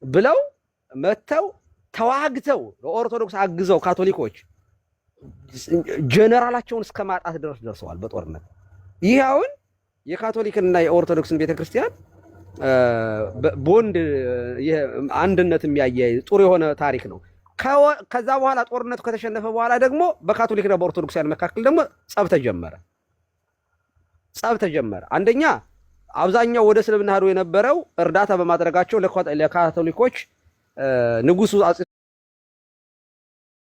ብለው መተው ተዋግተው ለኦርቶዶክስ አግዘው ካቶሊኮች ጀነራላቸውን እስከ ማጣት ድረስ ደርሰዋል በጦርነት። ይህ አሁን የካቶሊክና የኦርቶዶክስን ቤተክርስቲያን ቦንድ አንድነት የሚያያይ ጥሩ የሆነ ታሪክ ነው። ከዛ በኋላ ጦርነቱ ከተሸነፈ በኋላ ደግሞ በካቶሊክና በኦርቶዶክሳውያን መካከል ደግሞ ጸብ ተጀመረ። አንደኛ አብዛኛው ወደ እስልምና ሄዶ የነበረው እርዳታ በማድረጋቸው ለካቶሊኮች ንጉሱ አጼ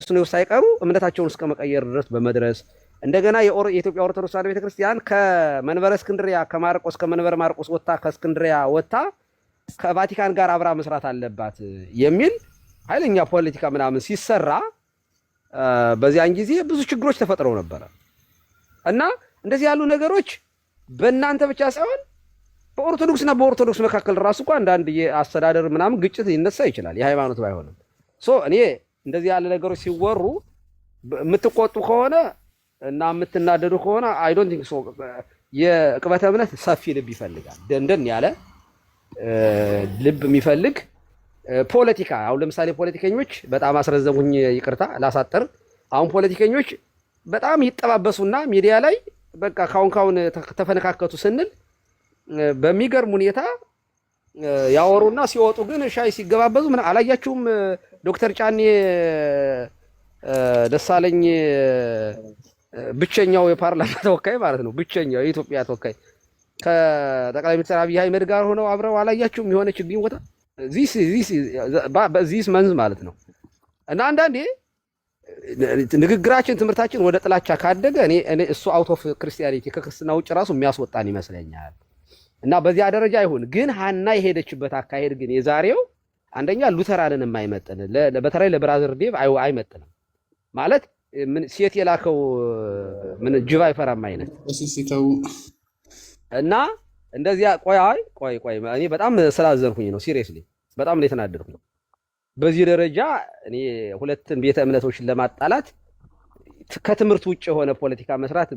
ቴዎድሮስ ሳይቀሩ እምነታቸውን እስከ መቀየር ድረስ በመድረስ እንደገና የኢትዮጵያ ኦርቶዶክስ ተዋሕዶ ቤተክርስቲያን ከመንበረ እስክንድሪያ ከማርቆስ ከመንበረ ማርቆስ ወጣ ከእስክንድሪያ ወጣ ከቫቲካን ጋር አብራ መስራት አለባት የሚል ኃይለኛ ፖለቲካ ምናምን ሲሰራ በዚያን ጊዜ ብዙ ችግሮች ተፈጥረው ነበር እና እንደዚህ ያሉ ነገሮች በእናንተ ብቻ ሳይሆን በኦርቶዶክስና በኦርቶዶክስ መካከል ራሱ እንኳን አንዳንድ የአስተዳደር ምናምን ግጭት ይነሳ ይችላል የሃይማኖት ባይሆንም እኔ እንደዚህ ያለ ነገሮች ሲወሩ የምትቆጡ ከሆነ እና የምትናደዱ ከሆነ አይ ዶንት ቲንክ ሶ የቅበተ እምነት ሰፊ ልብ ይፈልጋል። ደንደን ያለ ልብ የሚፈልግ ፖለቲካ። አሁን ለምሳሌ ፖለቲከኞች በጣም አስረዘሙኝ፣ ይቅርታ ላሳጥር። አሁን ፖለቲከኞች በጣም ይጠባበሱና ሚዲያ ላይ በቃ ካሁን ተፈነካከቱ ስንል በሚገርም ሁኔታ ያወሩና ሲወጡ ግን ሻይ ሲገባበዙ ምን አላያችሁም? ዶክተር ጫኔ ደሳለኝ ብቸኛው የፓርላማ ተወካይ ማለት ነው፣ ብቸኛው የኢትዮጵያ ተወካይ ከጠቅላይ ሚኒስትር አብይ አህመድ ጋር ሆነው አብረው አላያችሁም? የሆነ ችግኝ ቦታ ዚስ መንዝ ማለት ነው። እና አንዳንዴ ንግግራችን ትምህርታችን ወደ ጥላቻ ካደገ እኔ እሱ አውት ኦፍ ክርስቲያኒቲ ከክርስትና ውጭ ራሱ የሚያስወጣን ይመስለኛል። እና በዚያ ደረጃ ይሁን ግን ሀና የሄደችበት አካሄድ ግን የዛሬው አንደኛ ሉተራንን የማይመጥን በተለይ ለብራዘር ዴቭ አይመጥንም ማለት ምን ሴት የላከው ምን ጅብ አይፈራም አይነት እና እንደዚያ ቆይ እኔ በጣም ስላዘንኩኝ ነው ሲሪየስሊ በጣም ነው የተናደድኩኝ። በዚህ ደረጃ እኔ ሁለትን ቤተ እምነቶችን ለማጣላት ከትምህርት ውጭ የሆነ ፖለቲካ መስራት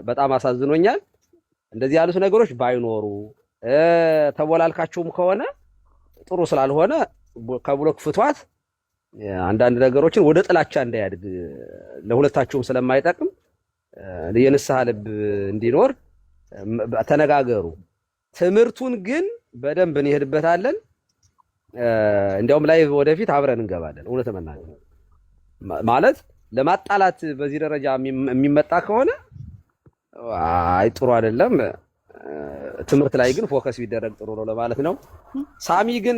በጣም አሳዝኖኛል። እንደዚህ ያሉት ነገሮች ባይኖሩ ተቦላልካችሁም ከሆነ ጥሩ ስላልሆነ ከብሎክ ፍቷት አንዳንድ ነገሮችን ወደ ጥላቻ እንዳያድግ ለሁለታችሁም ስለማይጠቅም የንስሐ ልብ እንዲኖር ተነጋገሩ። ትምህርቱን ግን በደንብ እንሄድበታለን። እንዲያውም ላይ ወደፊት አብረን እንገባለን። እውነት መናገር ማለት ለማጣላት በዚህ ደረጃ የሚመጣ ከሆነ አይ ጥሩ አይደለም። ትምህርት ላይ ግን ፎከስ ቢደረግ ጥሩ ነው ለማለት ነው። ሳሚ ግን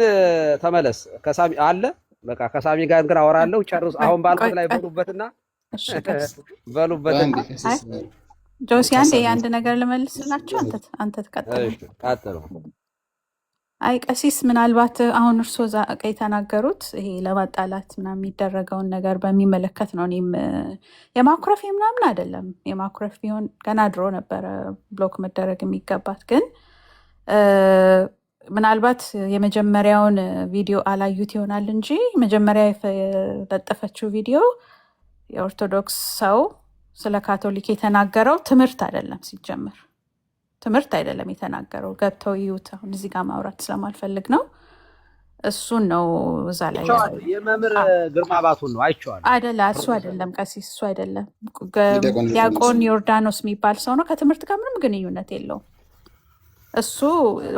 ተመለስ። ከሳሚ አለ በቃ ከሳሚ ጋር ግን አወራለሁ። ጨርስ አሁን ባልኩት ላይ በሉበትና ጆሲ አንድ ነገር ልመልስላችሁ። አንተ ቀጥሉ። አይ ቀሲስ ምናልባት አሁን እርሶ የተናገሩት ይሄ ለማጣላት ምናምን የሚደረገውን ነገር በሚመለከት ነው። እኔም የማኩረፍ ምናምን አይደለም። የማኩረፍ ቢሆን ገና ድሮ ነበረ ብሎክ መደረግ የሚገባት። ግን ምናልባት የመጀመሪያውን ቪዲዮ አላዩት ይሆናል እንጂ መጀመሪያ የለጠፈችው ቪዲዮ የኦርቶዶክስ ሰው ስለ ካቶሊክ የተናገረው ትምህርት አይደለም። ሲጀመር ትምህርት አይደለም የተናገረው። ገብተው ይዩት። አሁን እዚህ ጋር ማውራት ስለማልፈልግ ነው። እሱን ነው እዛ ላይ የመምህር ግርማ ባቱን ነው አይቼዋለሁ። እሱ አይደለም ቀሲስ፣ እሱ አይደለም። ዲያቆን ዮርዳኖስ የሚባል ሰው ነው። ከትምህርት ጋር ምንም ግንኙነት የለውም። እሱ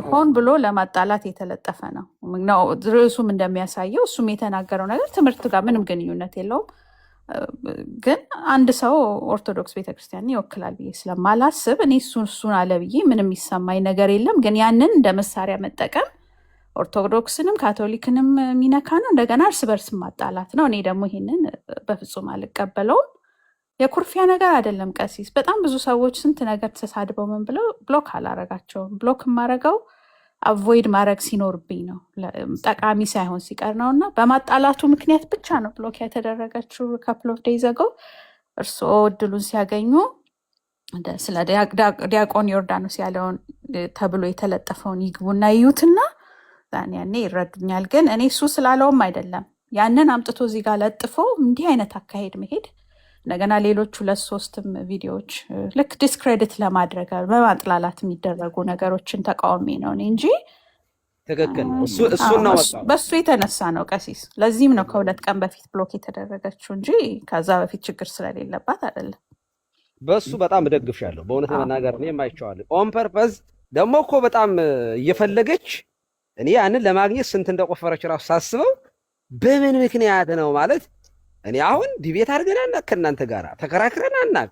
ሆን ብሎ ለማጣላት የተለጠፈ ነው። ርዕሱም እንደሚያሳየው እሱም የተናገረው ነገር ትምህርት ጋር ምንም ግንኙነት የለውም። ግን አንድ ሰው ኦርቶዶክስ ቤተክርስቲያን ይወክላል ብዬ ስለማላስብ እኔ እሱን አለ ብዬ ምንም የሚሰማኝ ነገር የለም። ግን ያንን እንደ መሳሪያ መጠቀም ኦርቶዶክስንም ካቶሊክንም የሚነካ ነው። እንደገና እርስ በርስ ማጣላት ነው። እኔ ደግሞ ይሄንን በፍጹም አልቀበለውም። የኩርፊያ ነገር አይደለም ቀሲስ። በጣም ብዙ ሰዎች ስንት ነገር ተሳድበው ምን ብለው ብሎክ አላረጋቸውም። ብሎክ የማረገው አቮይድ ማድረግ ሲኖርብኝ ነው፣ ጠቃሚ ሳይሆን ሲቀር ነው። እና በማጣላቱ ምክንያት ብቻ ነው ብሎክ የተደረገችው ካፕል ኦፍ ዴይዝ አጎ። እርስዎ እድሉን ሲያገኙ ስለ ዲያቆን ዮርዳኖስ ያለውን ተብሎ የተለጠፈውን ይግቡና ይዩትና ያኔ ይረዱኛል። ግን እኔ እሱ ስላለውም አይደለም ያንን አምጥቶ እዚህ ጋር ለጥፎ እንዲህ አይነት አካሄድ መሄድ እንደገና ሌሎች 2-3 ቪዲዮዎች ልክ ዲስክሬዲት ለማድረግ በማጥላላት የሚደረጉ ነገሮችን ተቃዋሚ ነው እንጂ ትክክል ነው። እሱን ነው በቃ በሱ የተነሳ ነው ቀሲስ። ለዚህም ነው ከ2 ቀን በፊት ብሎክ የተደረገችው እንጂ ከዛ በፊት ችግር ስለሌለባት አይደለም። በሱ በጣም እደግፍሻለሁ በእውነት ለመናገር እኔም አይቼዋለሁ። ኦን ፐርፐዝ ደግሞ እኮ በጣም እየፈለገች እኔ ያንን ለማግኘት ስንት እንደቆፈረች ራሱ ሳስበው በምን ምክንያት ነው ማለት እኔ አሁን ዲቤት አድርገን አናቅ ከእናንተ ጋር ተከራክረን አናቅ።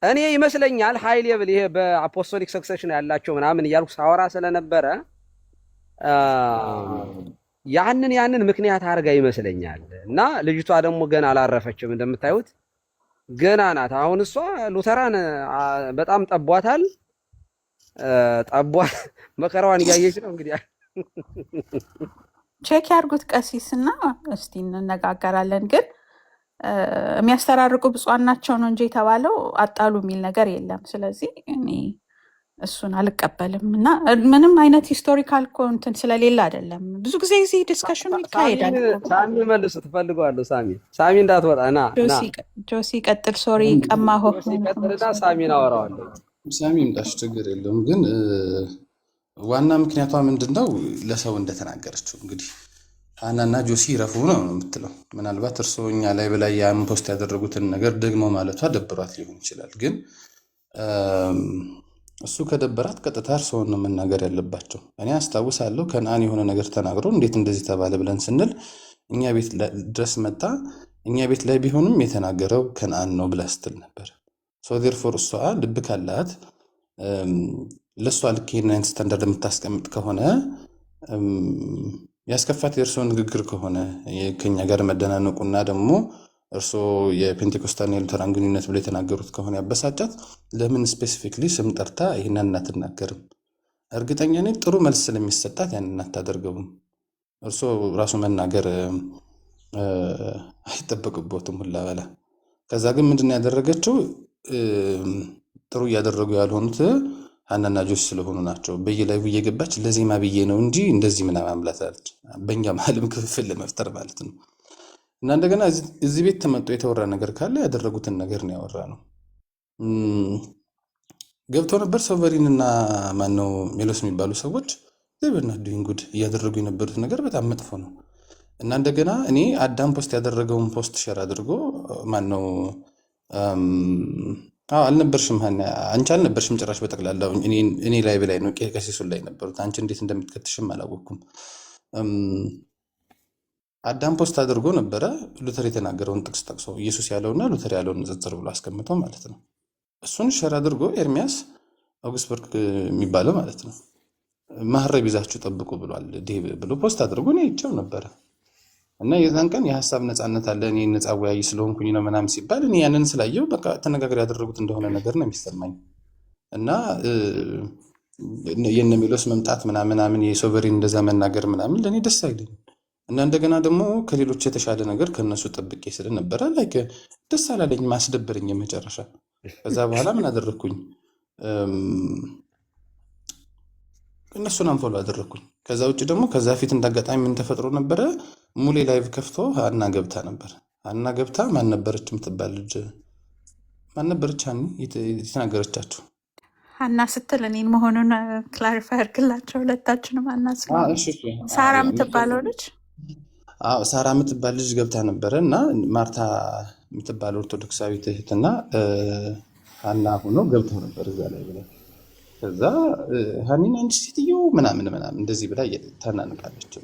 እኔ ይመስለኛል ሃይ ሌቭል ይሄ በአፖስቶሊክ ሰክሰሽን ያላቸው ምናምን እያልኩ ሳወራ ስለነበረ ያንን ምክንያት አድርጋ ይመስለኛል። እና ልጅቷ ደግሞ ገና አላረፈችም እንደምታዩት ገና ናት። አሁን እሷ ሉተራን በጣም ጠቧታል። መከራዋን እያየች ነው እንግዲህ። ቼክ ያርጉት ቀሲስ እና እስቲ እንነጋገራለን። ግን የሚያስተራርቁ ብፁዓን ናቸው ነው እንጂ የተባለው አጣሉ የሚል ነገር የለም። ስለዚህ እኔ እሱን አልቀበልም እና ምንም አይነት ሂስቶሪካል ኮንተንት ስለሌለ አይደለም። ብዙ ጊዜ እዚህ ዲስከሽኑ ይካሄዳል። ሳሚ መልስ ትፈልገዋለሁ። ሳሚ እንዳትወጣ ና ጆሲ ቀጥል። ሶሪ ቀማሆ ቀጥልና ሳሚን አወራዋለሁ። ሳሚ ምጣሽ ችግር የለውም። ግን ዋና ምክንያቷ ምንድነው? ለሰው እንደተናገረችው እንግዲህ ሀናና ጆሲ ይረፉ ነው የምትለው። ምናልባት እርስዎ እኛ ላይ በላይ ያን ፖስት ያደረጉትን ነገር ደግሞ ማለቷ ደብሯት ሊሆን ይችላል። ግን እሱ ከደበራት ቀጥታ እርስዎን ነው መናገር ያለባቸው። እኔ አስታውሳለሁ ከነአን የሆነ ነገር ተናግሮ እንዴት እንደዚህ ተባለ ብለን ስንል እኛ ቤት ድረስ መጣ። እኛ ቤት ላይ ቢሆንም የተናገረው ከነአን ነው ብላ ስትል ነበር። ሶ ዴርፎር እሷ ልብ ካላት ለእሷ ልክ ይህን ስታንዳርድ የምታስቀምጥ ከሆነ ያስከፋት የእርስዎ ንግግር ከሆነ ከኛ ጋር መደናነቁና ደግሞ እርስዎ የፔንቴኮስታልና የሉተራን ግንኙነት ብሎ የተናገሩት ከሆነ ያበሳጫት ለምን ስፔሲፊክሊ ስም ጠርታ ይህንን አትናገርም? እርግጠኛ ነኝ ጥሩ መልስ ስለሚሰጣት ያንን አታደርገውም። እርስዎ ራሱ መናገር አይጠበቅቦትም ሁላ በላ። ከዛ ግን ምንድን ያደረገችው ጥሩ እያደረጉ ያልሆኑት ሀናና ጆሲ ስለሆኑ ናቸው። በየላይ እየገባች ለዜማ ብዬ ነው እንጂ እንደዚህ ምናምን አምላታለች። በእኛ መሀልም ክፍፍል ለመፍጠር ማለት ነው። እና እንደገና እዚህ ቤት ተመጦ የተወራ ነገር ካለ ያደረጉትን ነገር ነው ያወራ ነው። ገብተው ነበር ሶቨሪን እና ማነው ሜሎስ የሚባሉ ሰዎች ዘበና ዱይን ጉድ እያደረጉ የነበሩት ነገር በጣም መጥፎ ነው። እና እንደገና እኔ አዳም ፖስት ያደረገውን ፖስት ሼር አድርጎ ማነው አልነበርሽም አንቺ አልነበርሽም ጭራሽ በጠቅላላው እኔ ላይ በላይ ነው ቀሲሱ ላይ ነበሩት። አንቺ እንዴት እንደምትከትሽም አላወቅኩም። አዳም ፖስት አድርጎ ነበረ ሉተር የተናገረውን ጥቅስ ጠቅሶ ኢየሱስ ያለውና ሉተር ያለውን ንጽጽር ብሎ አስቀምጦ ማለት ነው። እሱን ሼር አድርጎ ኤርሚያስ አውግስበርግ የሚባለው ማለት ነው ማህረብ ይዛችሁ ጠብቁ ብሏል ዴቭ ብሎ ፖስት አድርጎ ነው ይቻው ነበረ። እና የዛን ቀን የሐሳብ ነፃነት አለ እኔ ነፃ ወያይ ስለሆንኩኝ ነው ምናምን ሲባል እኔ ያንን ስላየው በቃ ተነጋግር ያደረጉት እንደሆነ ነገር ነው የሚሰማኝ። እና የነ ሜሎስ መምጣት ምናምን የሶቨሪን እንደዛ መናገር ምናምን ለእኔ ደስ አይለኝም። እና እንደገና ደግሞ ከሌሎች የተሻለ ነገር ከነሱ ጠብቄ ስለነበረ ላይክ ደስ አላለኝ፣ ማስደበረኝ የመጨረሻ። ከዛ በኋላ ምን አደረግኩኝ? እነሱን አንፎሎ አደረግኩኝ። ከዛ ውጭ ደግሞ ከዛ ፊት እንዳጋጣሚ ምን ተፈጥሮ ነበረ? ሙሌ ላይቭ ከፍቶ ሀና ገብታ ነበር። ሀና ገብታ ማን ነበረች የምትባል ልጅ ማን ነበረች የተናገረቻችሁ? ሀና ስትል እኔን መሆኑን ክላሪፋይ አድርግላቸው ሁለታችንም። ሀና ሳራ የምትባለው ልጅ ሳራ የምትባል ልጅ ገብታ ነበረ እና ማርታ የምትባል ኦርቶዶክሳዊት እህትና ሀና ሆኖ ገብተው ነበር እዛ ላይ ብላ። ከዛ ሀኒን አንቺ ሴትዮ ምናምን እንደዚህ ብላ ታናንቃለች።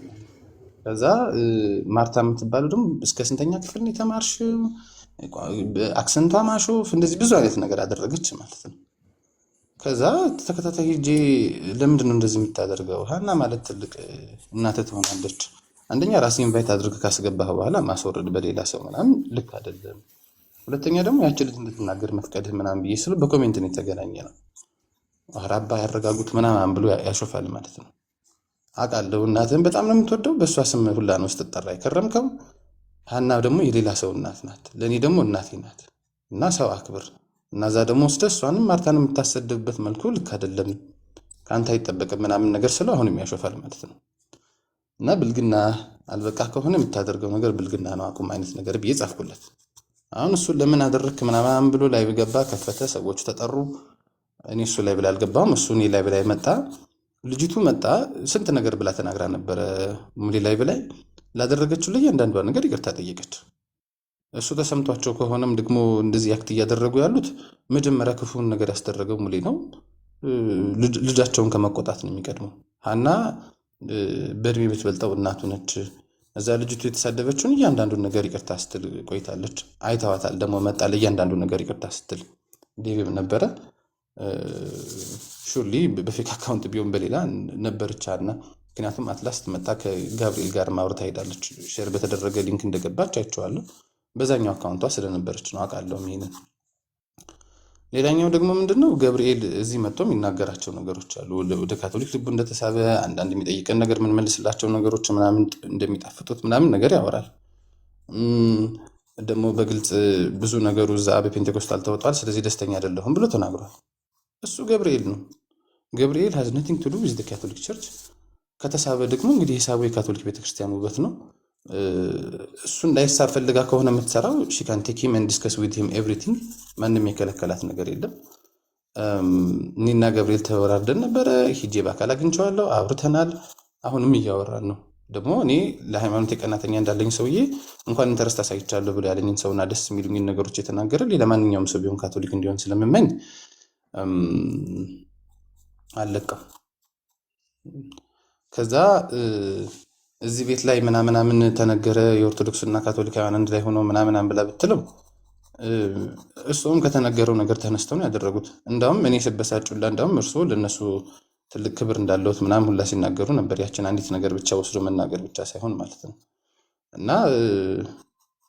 ከዛ ማርታ የምትባለው ደግሞ እስከ ስንተኛ ክፍል ነው የተማርሽ? አክሰንቷ ማሾፍ እንደዚህ ብዙ አይነት ነገር አደረገች ማለት ነው። ከዛ ተከታታይ ሄጄ ለምንድን ነው እንደዚህ የምታደርገው? ሀና ማለት ትልቅ እናትህ ትሆናለች። አንደኛ ራስህ ኢንቫይት አድርግ ካስገባህ በኋላ ማስወረድ በሌላ ሰው ምናምን ልክ አይደለም። ሁለተኛ ደግሞ ያቺ ልጅ እንድትናገር መፍቀድህ ምናምን ብዬ ስለ በኮሜንት ነው የተገናኘ ነው። አራባ ያረጋጉት ምናምን ብሎ ያሾፋል ማለት ነው። አውቃለሁ እናትህን በጣም ነው የምትወደው። በእሷ ስም ሁላ ነው ስትጠራ የከረምከው። ሀና ደግሞ የሌላ ሰው እናት ናት፣ ለእኔ ደግሞ እናቴ ናት። እና ሰው አክብር እና እዛ ደግሞ ወስደህ እሷንም ማርታን የምታሰድብበት መልኩ ልክ አይደለም፣ ከአንተ አይጠበቅም ምናምን ነገር ስለው አሁንም ያሾፋል ማለት ነው። እና ብልግና አልበቃ ከሆነ የምታደርገው ነገር ብልግና ነው አቁም አይነት ነገር ብዬ ጻፍኩለት። አሁን እሱን ለምን አደረግክ ምናምን ብሎ ላይ ገባ፣ ከፈተ፣ ሰዎቹ ተጠሩ። እኔ እሱ ላይ ብላ አልገባም። እሱ እኔ ላይ ብላ መጣ። ልጅቱ መጣ ስንት ነገር ብላ ተናግራ ነበረ። ሙሌ ላይ በላይ ላደረገችው ለእያንዳንዷ ነገር ይቅርታ ጠየቀች። እሱ ተሰምቷቸው ከሆነም ደግሞ እንደዚህ አክት እያደረጉ ያሉት መጀመሪያ ክፉን ነገር ያስደረገው ሙሌ ነው። ልጃቸውን ከመቆጣት ነው የሚቀድመው። ሀና በእድሜ ብትበልጠው እናቱ ነች። እዛ ልጅቱ የተሳደበችውን እያንዳንዱን ነገር ይቅርታ ስትል ቆይታለች። አይተዋታል። ደግሞ መጣ ለእያንዳንዱ ነገር ይቅርታ ስትል ዴቪም ነበረ ሹሊ በፌክ አካውንት ቢሆን በሌላ ነበረች ሀና። ምክንያቱም አትላስት መጣ ከጋብርኤል ጋር ማውራት ሄዳለች። ሼር በተደረገ ሊንክ እንደገባች አይቼዋለሁ። በዛኛው አካውንቷ ስለነበረች ነው አውቃለሁ ይሄንን። ሌላኛው ደግሞ ምንድነው ገብርኤል እዚህ መጥቶ የሚናገራቸው ነገሮች አሉ። ወደ ካቶሊክ ልቡ እንደተሳበ አንዳንድ የሚጠይቀን ነገር የምንመልስላቸው ነገሮች ምናምን እንደሚጣፍጡት ምናምን ነገር ያወራል። ደግሞ በግልጽ ብዙ ነገሩ እዛ በፔንቴኮስታል ተወጧል፣ ስለዚህ ደስተኛ አይደለሁም ብሎ ተናግሯል። እሱ ገብርኤል ነው። ገብርኤል ሃዝ ነቲንግ ቱ ዱ ዊዝ ካቶሊክ ቸርች። ከተሳበ ደግሞ እንግዲህ የሳበው የካቶሊክ ቤተክርስቲያን ውበት ነው። እሱ እንዳይሳብ ፈልጋ ከሆነ የምትሰራው ሺ ካን ቴክ ሂም ኤንድ ዲስከስ ዊዝ ሂም ኤቭሪቲንግ። ማንም የከለከላት ነገር የለም። እኔና ገብርኤል ተወራርደን ነበረ። ሂጄ በአካል አግኝቼዋለሁ፣ አውርተናል። አሁንም እያወራን ነው። ደግሞ እኔ ለሃይማኖት የቀናተኛ እንዳለኝ ሰውዬ እንኳን ኢንተረስት አሳይቻለሁ ብሎ ያለኝን ሰውና ደስ የሚሉኝን ነገሮች የተናገረ ለማንኛውም ሰው ቢሆን ካቶሊክ እንዲሆን ስለምመኝ አለቀም። ከዛ እዚህ ቤት ላይ ምናምን ተነገረ የኦርቶዶክስና ካቶሊካውያን አንድ ላይ ሆኖ ምናምን ብላ ብትለው እሱም ከተነገረው ነገር ተነስተው ነው ያደረጉት። እንዳውም እኔ ስበሳጩላ እንዳውም እርሱ ለነሱ ትልቅ ክብር እንዳለውት ምናምን ሁላ ሲናገሩ ነበር። ያችን አንዲት ነገር ብቻ ወስዶ መናገር ብቻ ሳይሆን ማለት ነው። እና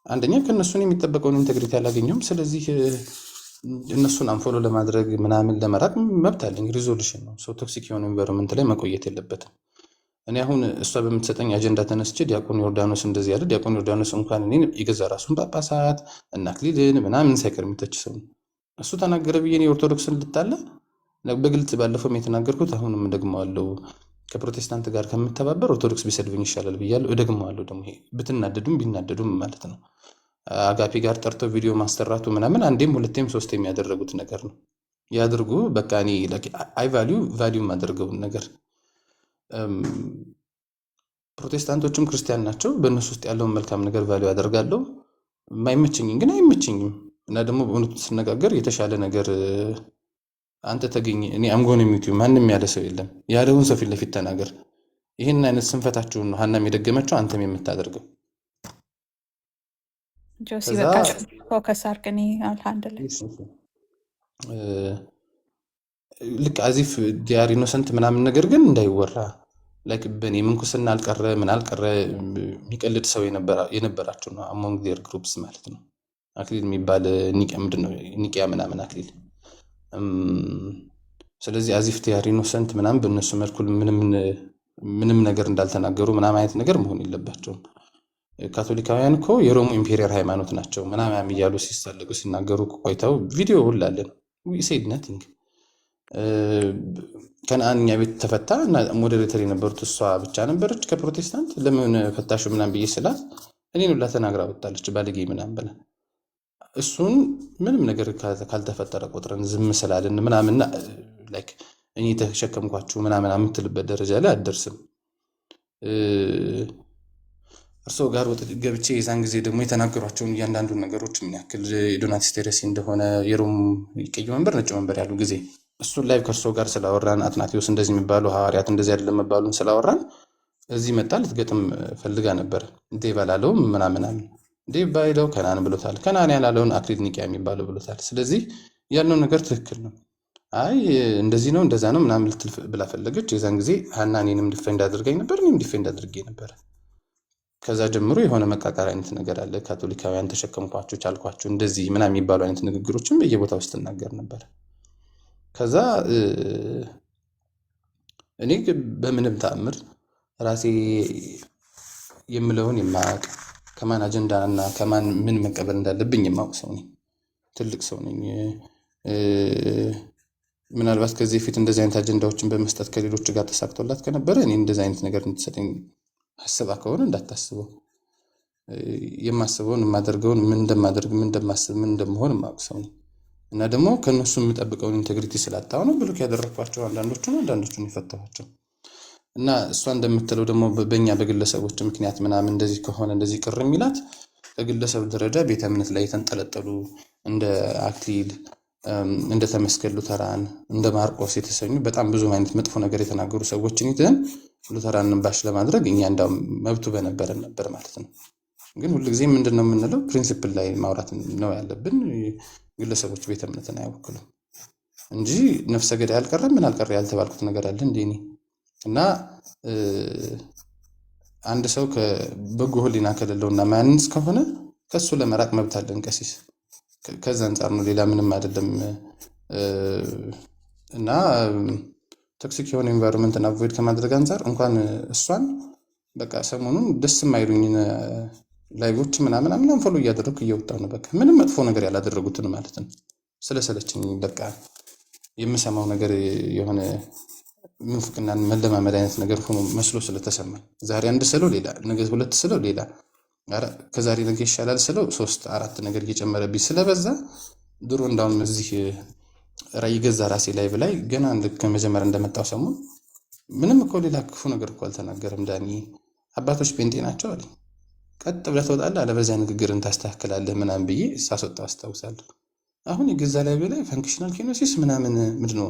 አንደኛ ከነሱን የሚጠበቀውን ኢንቴግሪቲ አላገኘውም። ስለዚህ እነሱን አንፎሎ ለማድረግ ምናምን ለመራቅ መብት አለኝ። ሪዞሉሽን ነው። ሰው ቶክሲክ የሆነ ኢንቫይሮንመንት ላይ መቆየት የለበትም። እኔ አሁን እሷ በምትሰጠኝ አጀንዳ ተነስቼ ዲያቆን ዮርዳኖስ እንደዚህ ያለ ዲያቆን ዮርዳኖስ እንኳን እኔን የገዛ ራሱን ጳጳሳት እና አክሊልን ምናምን ሳይቀር የሚተች ሰው ነው። እሱ ተናገረ ብዬ እኔ ኦርቶዶክስን ልጣለ በግልጽ ባለፈውም የተናገርኩት አሁንም እደግመዋለሁ። ከፕሮቴስታንት ጋር ከምተባበር ኦርቶዶክስ ቢሰድብኝ ይሻላል ብያለሁ። እደግመዋለሁ። ደግሞ ይሄ ብትናደዱም ቢናደዱም ማለት ነው። አጋፒ ጋር ጠርቶ ቪዲዮ ማስተራቱ ምናምን አንዴም ሁለቴም ሶስቴም ያደረጉት ነገር ነው። ያድርጉ በቃ እኔ አይ ቫሊዩ ማደርገውን ነገር ፕሮቴስታንቶችም ክርስቲያን ናቸው። በእነሱ ውስጥ ያለውን መልካም ነገር ቫሊዩ ያደርጋለሁ። የማይመቸኝም ግን አይመቸኝም። እና ደግሞ በእውነቱ ስነጋገር የተሻለ ነገር አንተ ተገኘ እኔ አምጎን የሚቱ ማንም ያለ ሰው የለም። ያለውን ሰው ፊት ለፊት ተናገር። ይህን አይነት ስንፈታችሁን ነው ሀናም የደገመችው አንተም የምታደርገው። ጆሲ በቃ ፎከስ አርገን አንድ ላይ ልክ አዚፍ ዲያር ኢኖሰንት ምናምን ነገር ግን እንዳይወራ ላይክ በኔ ምንኩስና አልቀረ ምን አልቀረ የሚቀልድ ሰው የነበራቸው ነው አሞንግ ዴር ግሩፕስ ማለት ነው። አክሊል የሚባል ኒቂያ ምንድነው ኒቂያ ምናምን አክሊል። ስለዚህ አዚፍ ዲያር ኢኖሰንት ምናምን በእነሱ መልኩ ምንም ነገር እንዳልተናገሩ ምናምን አይነት ነገር መሆን የለባቸውም። ካቶሊካውያን እኮ የሮሙ ኢምፔሪያል ሃይማኖት ናቸው ምናምን እያሉ ሲሳለቁ ሲናገሩ ቆይተው ቪዲዮ ሁላለን ዊ ሴድ ናቲንግ። ከነአን እኛ ቤት ተፈታ እና ሞዴሬተር የነበሩት እሷ ብቻ ነበረች ከፕሮቴስታንት። ለምን ፈታሹ ምናምን ብዬ ስላት እኔን ሁላ ተናግራ ወጣለች ባለጌ ምናምን ብላ። እሱን ምንም ነገር ካልተፈጠረ ቁጥርን ዝም ስላልን ምናምን ላይክ እኔ ተሸከምኳችሁ ምናምን የምትልበት ደረጃ ላይ አትደርስም። እርሶ ጋር ገብቼ የዛን ጊዜ ደግሞ የተናገሯቸውን እያንዳንዱ ነገሮች ምን ያክል ዶናቲስ ቴሬሲ እንደሆነ የሮም ቀይ መንበር ነጭ መንበር ያሉ ጊዜ እሱን ላይቭ ከእርሶ ጋር ስላወራን አትናቴዎስ እንደዚህ የሚባሉ ሐዋርያት እንደዚህ አይደለም መባሉን ስላወራን እዚህ መጣ ልትገጥም ፈልጋ ነበር። ዴቭ አላለውም ምናምን ዴቭ ባይለው ከናን ብሎታል። ከናን ያላለውን አክሊል ኒቂያ የሚባለው ብሎታል። ስለዚህ ያለው ነገር ትክክል ነው። አይ እንደዚህ ነው እንደዛ ነው ምናምን ልትል ብላ ፈለገች። የዛን ጊዜ ሀና እኔንም ዲፌንድ አድርጋኝ ነበር፣ እኔም ዲፌንድ አድርጌ ነበር። ከዛ ጀምሮ የሆነ መቃቃር አይነት ነገር አለ። ካቶሊካውያን ተሸከምኳችሁ ቻልኳችሁ እንደዚህ ምናምን የሚባሉ አይነት ንግግሮችም በየቦታው ውስጥ እናገር ነበር። ከዛ እኔ በምንም ተአምር ራሴ የምለውን የማያውቅ ከማን አጀንዳ እና ከማን ምን መቀበል እንዳለብኝ የማውቅ ሰው ነኝ። ትልቅ ሰው ነኝ። ምናልባት ከዚህ ፊት እንደዚህ አይነት አጀንዳዎችን በመስጠት ከሌሎች ጋር ተሳክቶላት ከነበረ እኔ እንደዚህ አይነት ነገር እንድትሰጠኝ አስባ ከሆነ እንዳታስበው። የማስበውን የማደርገውን ምን እንደማደርግ ምን እንደማስብ ምን እንደምሆን የማውቅ ሰው ነኝ። እና ደግሞ ከእነሱ የምጠብቀውን ኢንቴግሪቲ ስላጣሁ ነው ብሎክ ያደረግኳቸው። አንዳንዶቹን የፈታኋቸው እና እሷ እንደምትለው ደግሞ በእኛ በግለሰቦች ምክንያት ምናምን እንደዚህ ከሆነ እንደዚህ ቅር የሚላት በግለሰብ ደረጃ ቤተ እምነት ላይ የተንጠለጠሉ እንደ አክሊል እንደ ተመስገን ሉተራን እንደ ማርቆስ የተሰኙ በጣም ብዙ አይነት መጥፎ ነገር የተናገሩ ሰዎችን ይዘን ሉተራንን ባሽ ለማድረግ እኛ እንዳውም መብቱ በነበረን ነበር ማለት ነው። ግን ሁልጊዜ ምንድን ነው የምንለው? ፕሪንሲፕል ላይ ማውራት ነው ያለብን። ግለሰቦች ቤተ እምነትን አይወክሉም እንጂ ነፍሰ ገዳይ አልቀረ ምን አልቀረ ያልተባልኩት ነገር አለ እንዴ? እና አንድ ሰው ከበጎ ሕሊና ከሌለውና ማንስ ከሆነ ከሱ ለመራቅ መብት አለን ቀሲስ። ከዛ አንጻር ነው፣ ሌላ ምንም አይደለም። እና ቶክሲክ የሆነ ኤንቫይሮንመንትን አቮይድ ከማድረግ አንጻር እንኳን እሷን በቃ ሰሞኑን ደስ የማይሉኝ ላይቮች ምናምን አንፎሎ እያደረግኩ እየወጣሁ ነው። በቃ ምንም መጥፎ ነገር ያላደረጉትን ማለት ነው። ስለሰለችኝ በቃ የምሰማው ነገር የሆነ ምንፍቅናን መለማመድ አይነት ነገር ሆኖ መስሎ ስለተሰማኝ ዛሬ አንድ ስለው ሌላ ነገ ሁለት ስለው ሌላ ከዛሬ ነገ ይሻላል ስለው 3-4 ነገር እየጨመረብኝ ስለበዛ ድሮ እንዳውም እዚህ ራይ ገዛ ራሴ ላይቭ ላይ ገና ከመጀመሪያ እንደመጣው ሰሞን ምንም እኮ ሌላ ክፉ ነገር እኮ አልተናገረም ዳኒ። አባቶች ጴንጤ ናቸው አለኝ። ቀጥ ብለህ ትወጣለህ አለበዚያ ንግግርን ታስተካክላለህ ምናምን ብዬ ሳስወጣው አስታውሳለሁ። አሁን የገዛ ላይቭ ላይ ፋንክሽናል ኬኖሲስ ምናምን ምንድነው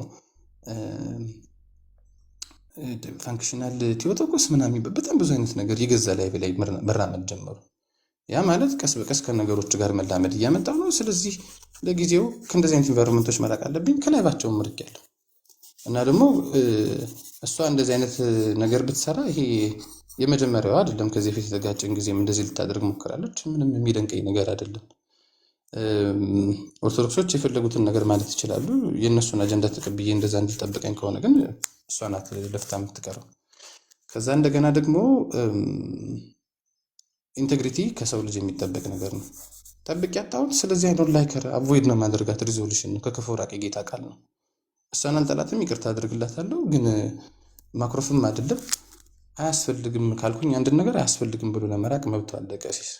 ፋንክሽናል ቲዮቶኮስ ምናምን በጣም ብዙ አይነት ነገር የገዛ ላይቭ ላይ መራመድ ጀመሩ። ያ ማለት ቀስ በቀስ ከነገሮች ጋር መላመድ እያመጣው ነው። ስለዚህ ለጊዜው ከእንደዚህ አይነት ኢንቫይሮንመንቶች መራቅ አለብኝ። ከላይቫቸውም ርቄያለሁ። እና ደግሞ እሷ እንደዚህ አይነት ነገር ብትሰራ ይሄ የመጀመሪያዋ አይደለም። ከዚህ በፊት የተጋጨን ጊዜም እንደዚህ ልታደርግ ሞክራለች። ምንም የሚደንቀኝ ነገር አይደለም። ኦርቶዶክሶች የፈለጉትን ነገር ማለት ይችላሉ። የእነሱን አጀንዳ ተቀብዬ እንደዛ እንድጠብቀኝ ከሆነ ግን እሷ ናት ለፍታ የምትቀረው። ከዛ እንደገና ደግሞ ኢንቴግሪቲ ከሰው ልጅ የሚጠበቅ ነገር ነው። ጠብቅ ያጣውን ስለዚህ አይዶን ላይከር አቮይድ ነው ማድረጋት። ሪዞሉሽን ነው፣ ከክፉ ራቅ የጌታ ቃል ነው። እሷን አልጠላትም፣ ይቅርታ አድርግላታለሁ። ግን ማክሮፍም አይደለም። አያስፈልግም ካልኩኝ አንድን ነገር አያስፈልግም ብሎ ለመራቅ መብቱ አለ ቀሲስ።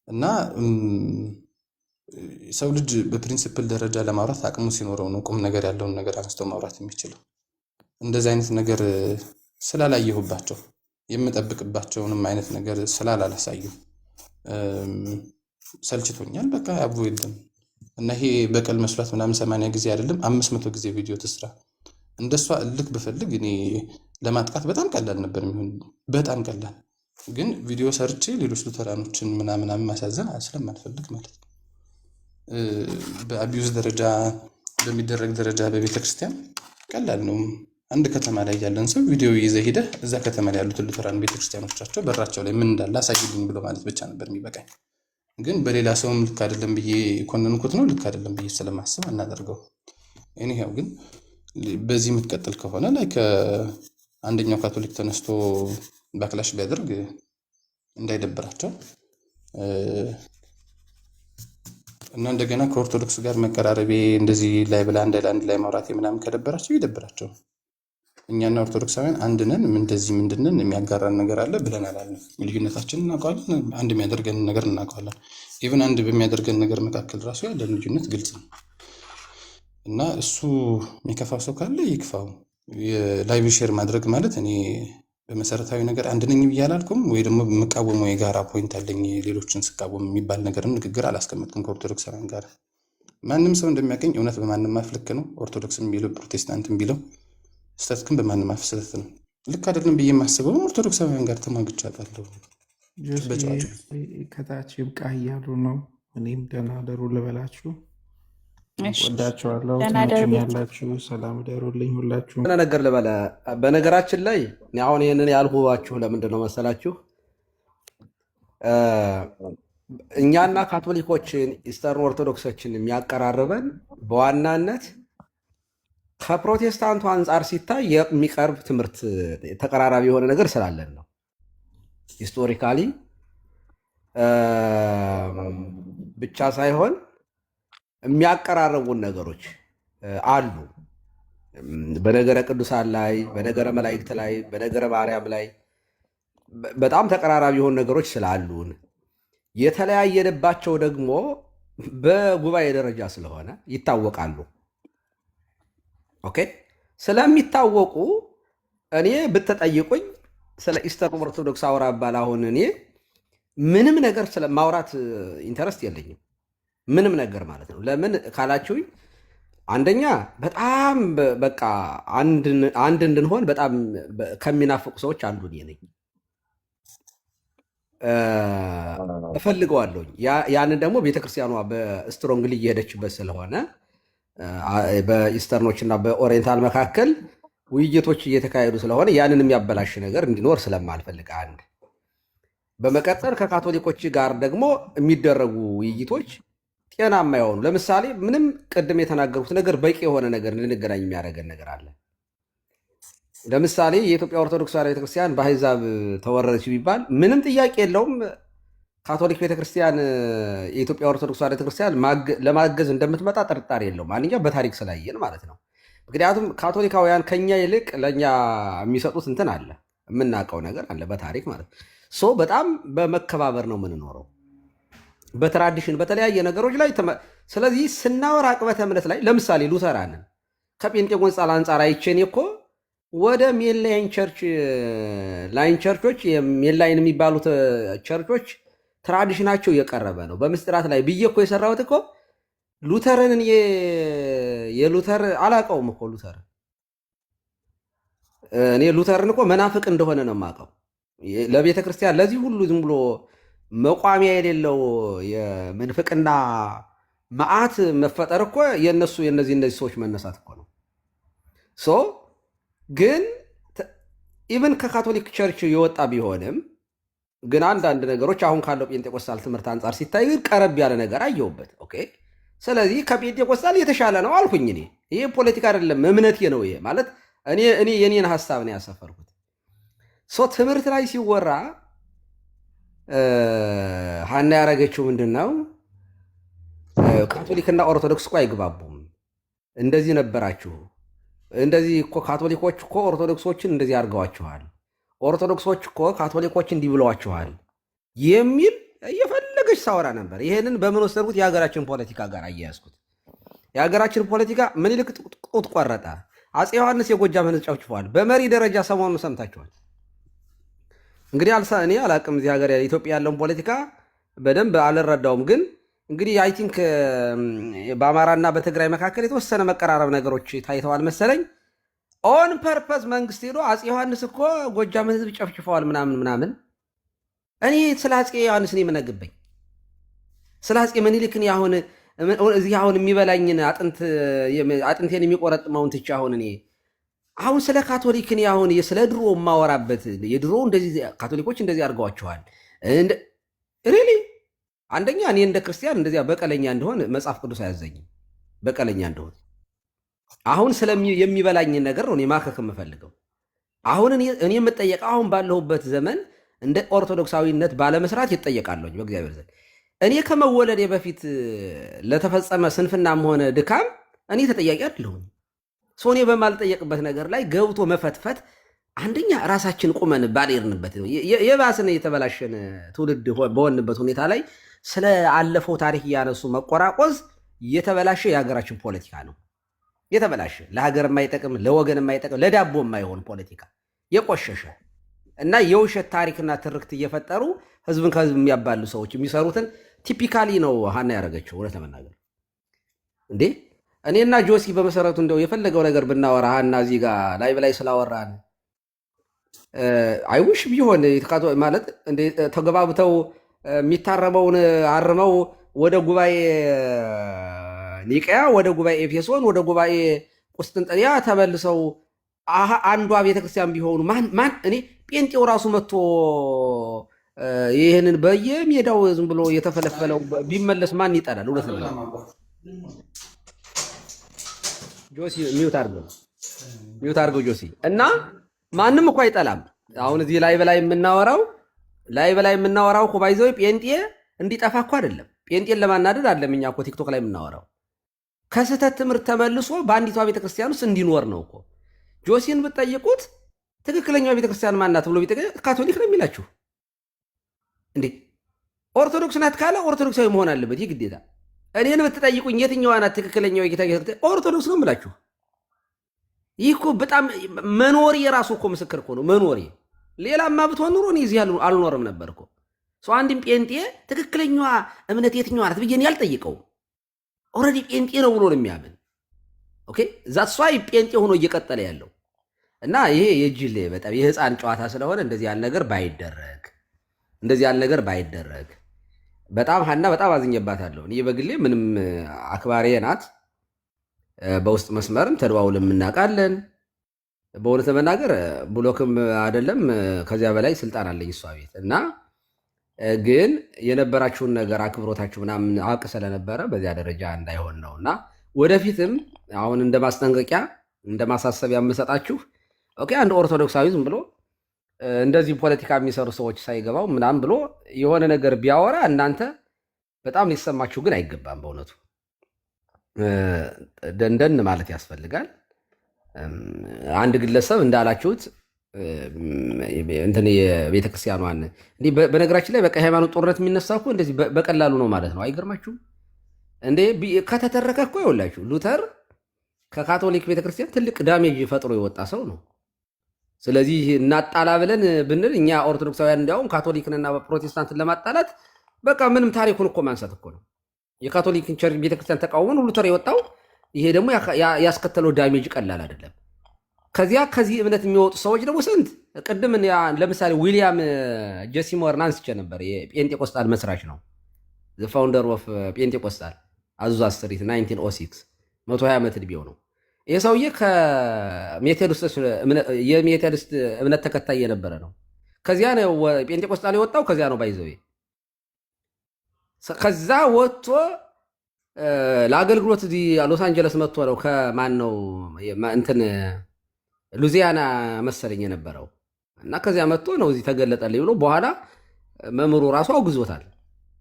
እና ሰው ልጅ በፕሪንሲፕል ደረጃ ለማውራት አቅሙ ሲኖረው ነው ቁም ነገር ያለውን ነገር አንስቶ ማውራት የሚችለው። እንደዚህ አይነት ነገር ስላላየሁባቸው የምጠብቅባቸውንም አይነት ነገር ስላላሳዩ ሰልችቶኛል። በቃ አቮይድም እና ይሄ በቀል መስራት ምናምን 80 ጊዜ አይደለም 500 ጊዜ ቪዲዮ ትስራ። እንደሷ እልክ ብፈልግ እኔ ለማጥቃት በጣም ቀላል ነበር የሚሆን፣ በጣም ቀላል። ግን ቪዲዮ ሰርቼ ሌሎች ሉተራኖችን ምናምን ማሳዘን ስለማልፈልግ ማለት ነው። በአቢዩዝ ደረጃ በሚደረግ ደረጃ በቤተክርስቲያን ቀላል ነው። አንድ ከተማ ላይ ያለን ሰው ቪዲዮ ይዘህ ሄደህ እዛ ከተማ ላይ ያሉት ሉተራን ቤተክርስቲያኖቻቸው በራቸው ላይ ምን እንዳለ አሳይልኝ ብሎ ማለት ብቻ ነበር የሚበቃኝ። ግን በሌላ ሰውም ልክ አይደለም ብዬ ኮነንኩት ነው፣ ልክ አይደለም ብዬ ስለማስብ አናደርገው። እኔው ግን በዚህ የምትቀጥል ከሆነ ላይ ከአንደኛው ካቶሊክ ተነስቶ ባክላሽ ቢያደርግ እንዳይደብራቸው እና እንደገና ከኦርቶዶክስ ጋር መቀራረቤ እንደዚህ ላይ ብላ አንድ ላይ ማውራቴ ምናምን ከደበራቸው ይደብራቸው። እኛና ኦርቶዶክሳውያን አንድ ነን። እንደዚህ ምንድነን የሚያጋራን ነገር አለ ብለን አላለም። ልዩነታችንን እናውቀዋለን፣ አንድ የሚያደርገን ነገር እናውቀዋለን። ኢቭን አንድ በሚያደርገን ነገር መካከል ራሱ ያለን ልዩነት ግልጽ ነው። እና እሱ የሚከፋው ሰው ካለ ይክፋው። የላይቭ ሼር ማድረግ ማለት እኔ በመሰረታዊ ነገር አንድ ነኝ ብዬ አላልኩም፣ ወይ ደግሞ የምቃወመው የጋራ ፖይንት አለኝ ሌሎችን ስቃወም የሚባል ነገርም ንግግር አላስቀመጥኩም ከኦርቶዶክሳውያን ጋር። ማንም ሰው እንደሚያገኝ እውነት በማንም አፍ ልክ ነው። ኦርቶዶክስም ቢለው ፕሮቴስታንትም ቢለው ስህተት ግን በማንም አፍ ስህተት ነው። ልክ አይደለም ብዬ የማስበው ኦርቶዶክሳውያን ጋር ተሟግቻለሁ። ከታች ይብቃ እያሉ ነው። እኔም ደህና ደሩ ልበላችሁ። ወዳችኋለሁ። ያላችሁ ሰላም ደሩልኝ ሁላችሁ። ነገር ልበለ። በነገራችን ላይ አሁን ይህንን ያልሁባችሁ ለምንድን ነው መሰላችሁ? እኛና ካቶሊኮችን ኢስተርን ኦርቶዶክሶችን የሚያቀራርበን በዋናነት ከፕሮቴስታንቱ አንጻር ሲታይ የሚቀርብ ትምህርት ተቀራራቢ የሆነ ነገር ስላለን ነው። ሂስቶሪካሊ ብቻ ሳይሆን የሚያቀራረቡን ነገሮች አሉ። በነገረ ቅዱሳን ላይ፣ በነገረ መላእክት ላይ፣ በነገረ ማርያም ላይ በጣም ተቀራራቢ የሆኑ ነገሮች ስላሉን የተለያየንባቸው ደግሞ በጉባኤ ደረጃ ስለሆነ ይታወቃሉ። ኦኬ። ስለሚታወቁ እኔ ብትጠይቁኝ ስለ ኢስተርን ኦርቶዶክስ አውራ ባል አሁን እኔ ምንም ነገር ስለ ማውራት ኢንተረስት የለኝም። ምንም ነገር ማለት ነው። ለምን ካላችሁኝ አንደኛ በጣም በቃ አንድ እንድንሆን በጣም ከሚናፍቁ ሰዎች አንዱ እኔ ነኝ። እፈልገዋለሁኝ። ያንን ደግሞ ቤተክርስቲያኗ በስትሮንግሊ እየሄደችበት ስለሆነ በኢስተርኖች እና በኦሪየንታል መካከል ውይይቶች እየተካሄዱ ስለሆነ ያንን የሚያበላሽ ነገር እንዲኖር ስለማልፈልግ አንድ። በመቀጠል ከካቶሊኮች ጋር ደግሞ የሚደረጉ ውይይቶች ጤናማ የሆኑ ለምሳሌ ምንም ቅድም የተናገሩት ነገር በቂ የሆነ ነገር እንድንገናኝ የሚያደርገን ነገር አለ። ለምሳሌ የኢትዮጵያ ኦርቶዶክስ ቤተክርስቲያን በአሕዛብ ተወረረች ቢባል ምንም ጥያቄ የለውም። ካቶሊክ ቤተክርስቲያን የኢትዮጵያ ኦርቶዶክስ ቤተክርስቲያን ለማገዝ እንደምትመጣ ጥርጣሬ የለውም። አንኛ በታሪክ ስላየን ማለት ነው። ምክንያቱም ካቶሊካውያን ከኛ ይልቅ ለእኛ የሚሰጡት እንትን አለ፣ የምናውቀው ነገር አለ በታሪክ ማለት ነው። በጣም በመከባበር ነው የምንኖረው በትራዲሽን በተለያየ ነገሮች ላይ። ስለዚህ ስናወራ አቅበተ እምነት ላይ ለምሳሌ ሉተራንን ከጴንጤቆስጣል አንጻር አይቼን እኮ ወደ ሜንላይን ቸርቾች ሜንላይን የሚባሉት ቸርቾች ትራዲሽናቸው እየቀረበ ነው በምስጢራት ላይ ብዬ እኮ የሰራሁት እኮ ሉተርን የሉተር አላውቀውም እኮ ሉተር እኔ ሉተርን እኮ መናፍቅ እንደሆነ ነው የማውቀው። ለቤተ ክርስቲያን ለዚህ ሁሉ ዝም ብሎ መቋሚያ የሌለው የምንፍቅና መዓት መፈጠር እኮ የነዚህ ሰዎች መነሳት እኮ ነው። ግን ኢቨን ከካቶሊክ ቸርች የወጣ ቢሆንም ግን አንዳንድ ነገሮች አሁን ካለው ጴንጤቆስታል ትምህርት አንጻር ሲታይ ግን ቀረብ ያለ ነገር አየሁበት። ኦኬ፣ ስለዚህ ከጴንጤቆስታል የተሻለ ነው አልኩኝ። እኔ ይሄ ፖለቲካ አይደለም እምነቴ ነው። ይሄ ማለት እኔ የኔን ሀሳብ ነው ያሰፈርኩት። ትምህርት ላይ ሲወራ ሀና ያደረገችው ምንድን ነው? ካቶሊክና ኦርቶዶክስ እኮ አይግባቡም። እንደዚህ ነበራችሁ፣ እንደዚህ እኮ ካቶሊኮች እኮ ኦርቶዶክሶችን እንደዚህ አድርገዋችኋል፣ ኦርቶዶክሶች እኮ ካቶሊኮች እንዲህ ብለዋችኋል የሚል እየፈለገች ሳወራ ነበር። ይሄንን በምን ወሰድኩት? የሀገራችን ፖለቲካ ጋር አያያዝኩት። የሀገራችን ፖለቲካ ምኒልክ ጡት ቆረጠ፣ አፄ ዮሐንስ የጎጃምን ሕዝብ ጨፍጭፈዋል። በመሪ ደረጃ ሰሞኑን ሰምታችኋል። እንግዲህ እኔ አላቅም እዚህ ሀገር ኢትዮጵያ ያለውን ፖለቲካ በደንብ አልረዳውም። ግን እንግዲህ አይ ቲንክ በአማራና በትግራይ መካከል የተወሰነ መቀራረብ ነገሮች ታይተዋል መሰለኝ። ኦን ፐርፐዝ መንግስት ሄዶ አፄ ዮሐንስ እኮ ጎጃምን ሕዝብ ጨፍጭፈዋል ምናምን። እኔ ስለ አፄ ዮሐንስ እኔ የምነግበኝ ስለ አፄ ምኒልክን እዚህ አሁን የሚበላኝን አጥንቴን የሚቆረጥመውን ትቼ አሁን ስለ ካቶሊክን ስለ ድሮ የማወራበት የድሮ እንደዚህ ካቶሊኮች እንደዚህ አድርገዋቸዋል። ሪሊ አንደኛ እኔ እንደ ክርስቲያን እንደዚያ በቀለኛ እንደሆን መጽሐፍ ቅዱስ አያዘኝም። በቀለኛ እንደሆን አሁን የሚበላኝን ነገር ነው እኔ ማከክ የምፈልገው። አሁን እኔ የምጠየቀው አሁን ባለሁበት ዘመን እንደ ኦርቶዶክሳዊነት ባለመስራት ይጠየቃለሁ በእግዚአብሔር ዘንድ። እኔ ከመወለዴ በፊት ለተፈጸመ ስንፍናም ሆነ ድካም እኔ ተጠያቂ አይደለሁም። እኔ በማልጠየቅበት ነገር ላይ ገብቶ መፈትፈት አንደኛ ራሳችን ቁመን ባልሄድንበት የባስን የተበላሸን ትውልድ በሆንበት ሁኔታ ላይ ስለ አለፈው ታሪክ እያነሱ መቆራቆዝ የተበላሸ የሀገራችን ፖለቲካ ነው። የተበላሸ ለሀገር የማይጠቅም ለወገን የማይጠቅም ለዳቦ የማይሆን ፖለቲካ የቆሸሸ እና የውሸት ታሪክና ትርክት እየፈጠሩ ህዝብን ከህዝብ የሚያባሉ ሰዎች የሚሰሩትን ቲፒካሊ ነው ሀና ያደረገችው። እውነት ለመናገር እንዴ እኔና ጆሲ በመሰረቱ እንደው የፈለገው ነገር ብናወራ ሀና እዚህ ጋር ላይ በላይ ስላወራን አይውሽ ቢሆን ማለት ተገባብተው የሚታረመውን አርመው ወደ ጉባኤ ኒቅያ፣ ወደ ጉባኤ ኤፌሶን፣ ወደ ጉባኤ ቁስጥንጥንያ ተመልሰው አንዷ ቤተክርስቲያን ቢሆኑ ማን እኔ ጴንጤው ራሱ መጥቶ ይህንን በየሜዳው ዝም ብሎ የተፈለፈለው ቢመለስ ማን ይጠላል? እውነት ነው። ጆሲ ሚውት አድርገው ጆሲ። እና ማንም እኮ አይጠላም። አሁን እዚህ ላይ በላይ የምናወራው እኮ ባይዘው ጴንጤ እንዲጠፋ እኮ አይደለም። ጴንጤን ለማናደድ አይደለም። እኛ እኮ ቲክቶክ ላይ የምናወራው ከስህተት ትምህርት ተመልሶ በአንዲቷ ቤተክርስቲያን ውስጥ እንዲኖር ነው እኮ። ጆሲን ብትጠይቁት ትክክለኛው ቤተክርስቲያን ማናት ብሎ ቢጠይቅ ካቶሊክ ነው የሚላችሁ እንዴ። ኦርቶዶክስ ናት ካለ ኦርቶዶክሳዊ መሆን አለበት ይህ ግዴታ። እኔን ብትጠይቁኝ የትኛዋ ናት ትክክለኛው የጌታ ኦርቶዶክስ ነው የምላችሁ። ይህ እኮ በጣም መኖሪ የራሱ እኮ ምስክር እኮ ነው። መኖሪ ሌላማ ብትሆን ኑሮ እኔ እዚህ አልኖርም ነበር እኮ። ሰው አንድም ጴንጤ ትክክለኛዋ እምነት የትኛዋ ናት ብዬ እኔ አልጠይቀውም። ኦልሬዲ ጴንጤ ነው ብሎ ነው የሚያምን። ኦኬ ዛትስ ዋይ ጴንጤ ሆኖ እየቀጠለ ያለው እና ይሄ የጅል በጣም የህፃን ጨዋታ ስለሆነ እንደዚህ ያለ ነገር ባይደረግ በጣም ሀና በጣም አዝኜባታለሁ። እኔ በግሌ ምንም አክባሪ ናት። በውስጥ መስመርም ተደዋውለን እናውቃለን። በእውነት ለመናገር ብሎክም አይደለም ከዚያ በላይ ስልጣን አለኝ እሷ ቤት እና ግን የነበራችሁን ነገር አክብሮታችሁ ምናምን አውቅ ስለነበረ በዚያ ደረጃ እንዳይሆን ነው እና ወደፊትም አሁን እንደ ማስጠንቀቂያ እንደ ማሳሰቢያ የምሰጣችሁ ኦኬ አንድ ኦርቶዶክሳዊ ዝም ብሎ እንደዚህ ፖለቲካ የሚሰሩ ሰዎች ሳይገባው ምናምን ብሎ የሆነ ነገር ቢያወራ እናንተ በጣም ሊሰማችሁ ግን አይገባም። በእውነቱ ደንደን ማለት ያስፈልጋል። አንድ ግለሰብ እንዳላችሁት እንትን የቤተክርስቲያኗን እንዲህ በነገራችን ላይ በቃ ሃይማኖት ጦርነት የሚነሳ እኮ እንደዚህ በቀላሉ ነው ማለት ነው። አይገርማችሁም እንዴ? ከተተረከ እኮ ይኸውላችሁ ሉተር ከካቶሊክ ቤተክርስቲያን ትልቅ ዳሜጅ ፈጥሮ የወጣ ሰው ነው። ስለዚህ እናጣላ ብለን ብንል እኛ ኦርቶዶክሳውያን እንዲያውም ካቶሊክንና ፕሮቴስታንትን ለማጣላት በቃ ምንም ታሪኩን እኮ ማንሳት እኮ ነው። የካቶሊክን ቸርች ቤተክርስቲያን ተቃውሞን ሉተር የወጣው ይሄ ደግሞ ያስከተለው ዳሜጅ ቀላል አይደለም። ከዚህ እምነት የሚወጡ ሰዎች ደግሞ ስንት ቅድም ለምሳሌ ዊሊያም ጄሲሞርን አንስቼ ነበር። የጴንጤቆስጣል መስራች ነው። ፋውንደር ኦፍ ጴንጤቆስጣል አዙዛ ስትሪት 1906 120 ዓመት ዕድሜው ነው። ይህ ሰውዬ የሜቴዲስት እምነት ተከታይ የነበረ ነው። ከዚያ ነው ጴንጤቆስጣል የወጣው። ከዚያ ነው ባይዘዌ ከዛ ወጥቶ ለአገልግሎት እዚህ ሎስ አንጀለስ መጥቶ ነው ከማን ነው እንትን ሉዚያና መሰለኝ የነበረው እና ከዚያ መጥቶ ነው እዚህ ተገለጠልኝ ብሎ በኋላ መምህሩ ራሱ አውግዞታል።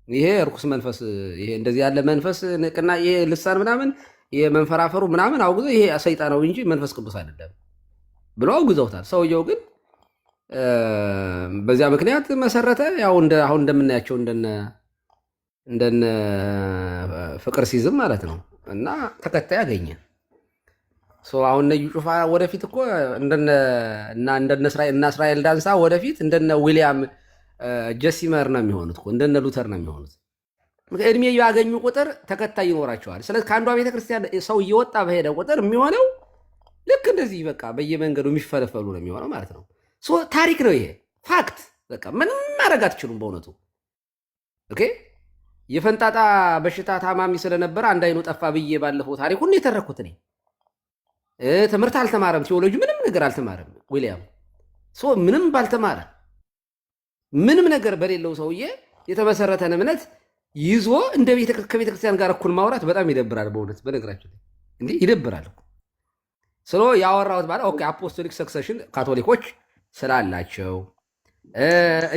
ይሄ እርኩስ መንፈስ፣ ይሄ እንደዚህ ያለ መንፈስ ንቅና ይሄ ልሳን ምናምን ይሄ መንፈራፈሩ ምናምን አውግዞ ይሄ ሰይጣናዊ እንጂ መንፈስ ቅዱስ አይደለም ብሎ አውግዘውታል። ሰውየው ግን በዚያ ምክንያት መሰረተ። ያው አሁን እንደምናያቸው እንደነ ፍቅር ሲዝም ማለት ነው እና ተከታይ አገኘ። አሁን ነዩ ጩፋ ወደፊት እኮ እንደነ እስራኤል ዳንሳ ወደፊት እንደነ ዊሊያም ጄሲመር ነው የሚሆኑት እኮ እንደነ ሉተር ነው የሚሆኑት። እድሜ ያገኙ ቁጥር ተከታይ ይኖራቸዋል። ስለዚህ ከአንዷ ቤተክርስቲያን ሰው እየወጣ በሄደ ቁጥር የሚሆነው ልክ እንደዚህ በቃ በየመንገዱ የሚፈለፈሉ ነው የሚሆነው ማለት ነው። ታሪክ ነው ይሄ ፋክት። በቃ ምንም ማድረግ አትችሉም በእውነቱ። ኦኬ የፈንጣጣ በሽታ ታማሚ ስለነበረ አንድ አይኑ ጠፋ ብዬ ባለፈው ታሪኩን የተረኩት እኔ። ትምህርት አልተማረም፣ ቴዎሎጂ ምንም ነገር አልተማረም ዊሊያም። ምንም ባልተማረ ምንም ነገር በሌለው ሰውዬ የተመሰረተን እምነት ይዞ ከቤተክርስቲያን ጋር እኩል ማውራት በጣም ይደብራል በእውነት። በነገራችን ላይ እንዴ ይደብራል ስለ ያወራሁት ማለት ኦኬ አፖስቶሊክ ሰክሰሽን ካቶሊኮች ስላላቸው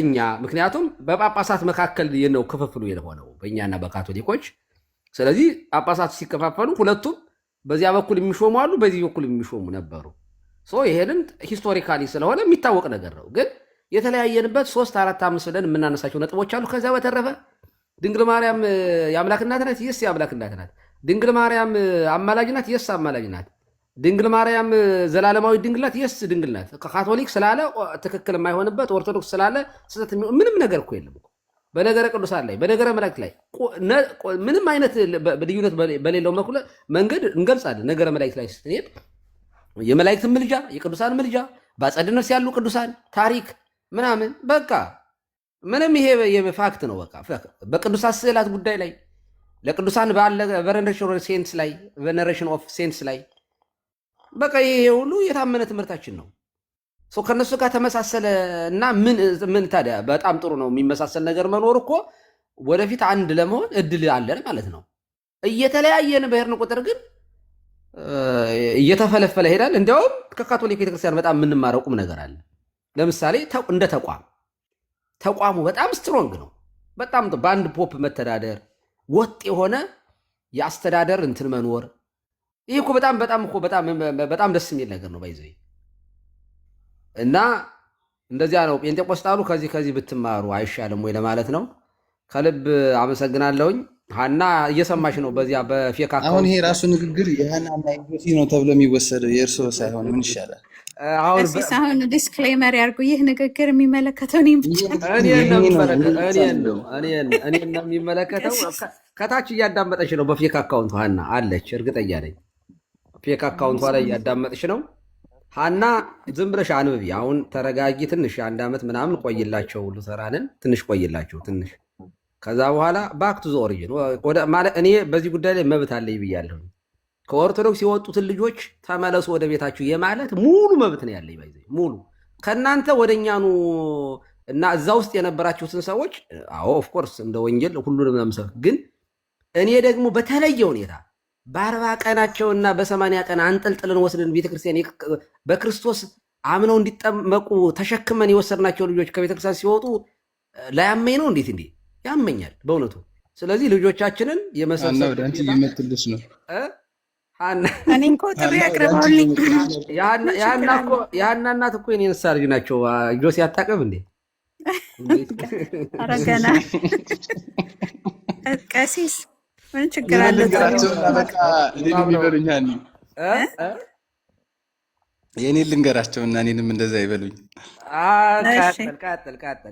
እኛ ምክንያቱም በጳጳሳት መካከል ነው ክፍፍሉ የሆነው በእኛና በካቶሊኮች። ስለዚህ ጳጳሳት ሲከፋፈሉ ሁለቱም በዚያ በኩል የሚሾሙ አሉ፣ በዚህ በኩል የሚሾሙ ነበሩ። ይሄንን ሂስቶሪካሊ ስለሆነ የሚታወቅ ነገር ነው። ግን የተለያየንበት 3 4 5 ብለን የምናነሳቸው ነጥቦች አሉ። ከዚያ በተረፈ ድንግል ማርያም የአምላክ እናት ናት፣ የስ የአምላክ እናት ናት። ድንግል ማርያም አማላጅ ናት፣ የስ አማላጅ ናት። ድንግል ማርያም ዘላለማዊ ድንግል ናት፣ የስ ድንግል ናት። ካቶሊክ ስላለ ትክክል የማይሆንበት ኦርቶዶክስ ስላለ ስህተት ምንም ነገር እኮ የለም። በነገረ ቅዱሳን ላይ በነገረ መላእክት ላይ ምንም አይነት ልዩነት በሌለው መንገድ እንገልጻለን። ነገረ መላእክት ላይ ስትሄድ የመላእክትን ምልጃ፣ የቅዱሳን ምልጃ፣ በአጸደ ነፍስ ያሉ ቅዱሳን ታሪክ ምናምን በቃ ምንም ይሄ ፋክት ነው። በቃ በቅዱሳት ስዕላት ጉዳይ ላይ ለቅዱሳን ባለ ቬነሬሽን ኦፍ ሴንትስ ላይ በቃ ይሄ ሁሉ የታመነ ትምህርታችን ነው። ከነሱ ጋር ተመሳሰለ እና ምን ታዲያ በጣም ጥሩ ነው። የሚመሳሰል ነገር መኖር እኮ ወደፊት አንድ ለመሆን እድል አለን ማለት ነው። እየተለያየን በሄድን ቁጥር ግን እየተፈለፈለ ሄዳል። እንዲያውም ከካቶሊክ ቤተክርስቲያን በጣም የምንማረው ቁም ነገር አለ። ለምሳሌ እንደ ተቋሙ በጣም ስትሮንግ ነው። በጣም በአንድ ፖፕ መተዳደር፣ ወጥ የሆነ የአስተዳደር እንትን መኖር፣ ይህ እኮ በጣም ደስ የሚል ነገር ነው ባይዘ እና እንደዚያ ነው። ጴንጤቆስጣሉ ከዚህ ብትማሩ አይሻልም ወይ ለማለት ነው። ከልብ አመሰግናለሁኝ። ሀና እየሰማሽ ነው? በዚያ በፌክ አሁን አካውንት ይሄ ራሱ ንግግር የሃናና የጆሲ ነው ተብሎ የሚወሰደው የእርሶ ሳይሆን ምን ይሻላል? ቀሲስ አሁን ዲስክሌመር ያርጉ። ይህ ንግግር የሚመለከተው እኔም ብቻ እኔን ነው የሚመለከተው። ከታች እያዳመጠች ነው በፌክ አካውንቱ ሀና አለች፣ እርግጠኛ ነኝ። ፌክ አካውንቷ ላይ እያዳመጠች ነው ሀና። ዝም ብለሽ አንብቢ። አሁን ተረጋጊ። ትንሽ አንድ ዓመት ምናምን ቆይላቸው ሉተራንን ትንሽ ቆይላቸው ትንሽ። ከዛ በኋላ ባክ ቱ ዘ ኦሪጂን ማለት እኔ በዚህ ጉዳይ ላይ መብት አለኝ ብያለሁ። ከኦርቶዶክስ የወጡትን ልጆች ተመለሱ ወደ ቤታችሁ የማለት ሙሉ መብት ነው ያለኝ። ባይዘ ሙሉ ከእናንተ ወደኛኑ እና እዛ ውስጥ የነበራችሁትን ሰዎች አዎ ኦፍኮርስ እንደ ወንጌል ሁሉንም ለምሰብ ግን እኔ ደግሞ በተለየ ሁኔታ በ40 ቀናቸውና በ80 ቀን አንጠልጥለን ወስደን ቤተክርስቲያን በክርስቶስ አምነው እንዲጠመቁ ተሸክመን የወሰድናቸው ልጆች ከቤተክርስቲያን ሲወጡ ላያመኝ ነው? እንዴት ያመኛል በእውነቱ። ስለዚህ ልጆቻችንን የመሰብሰብ ወደ አንቺ እየመጡልሽ ነው። እኔ እኮ ጥሪ አቅርበውልኝ የሀና እናት እኮ የኔ ንስሐ ልጅ ናቸው። ጆሲ አታውቅም እንዴ? ኧረ ገና ቀሲስ ምን ችግር አለ? የእኔን ልንገራቸውና እኔንም እንደዛ ይበሉኝ።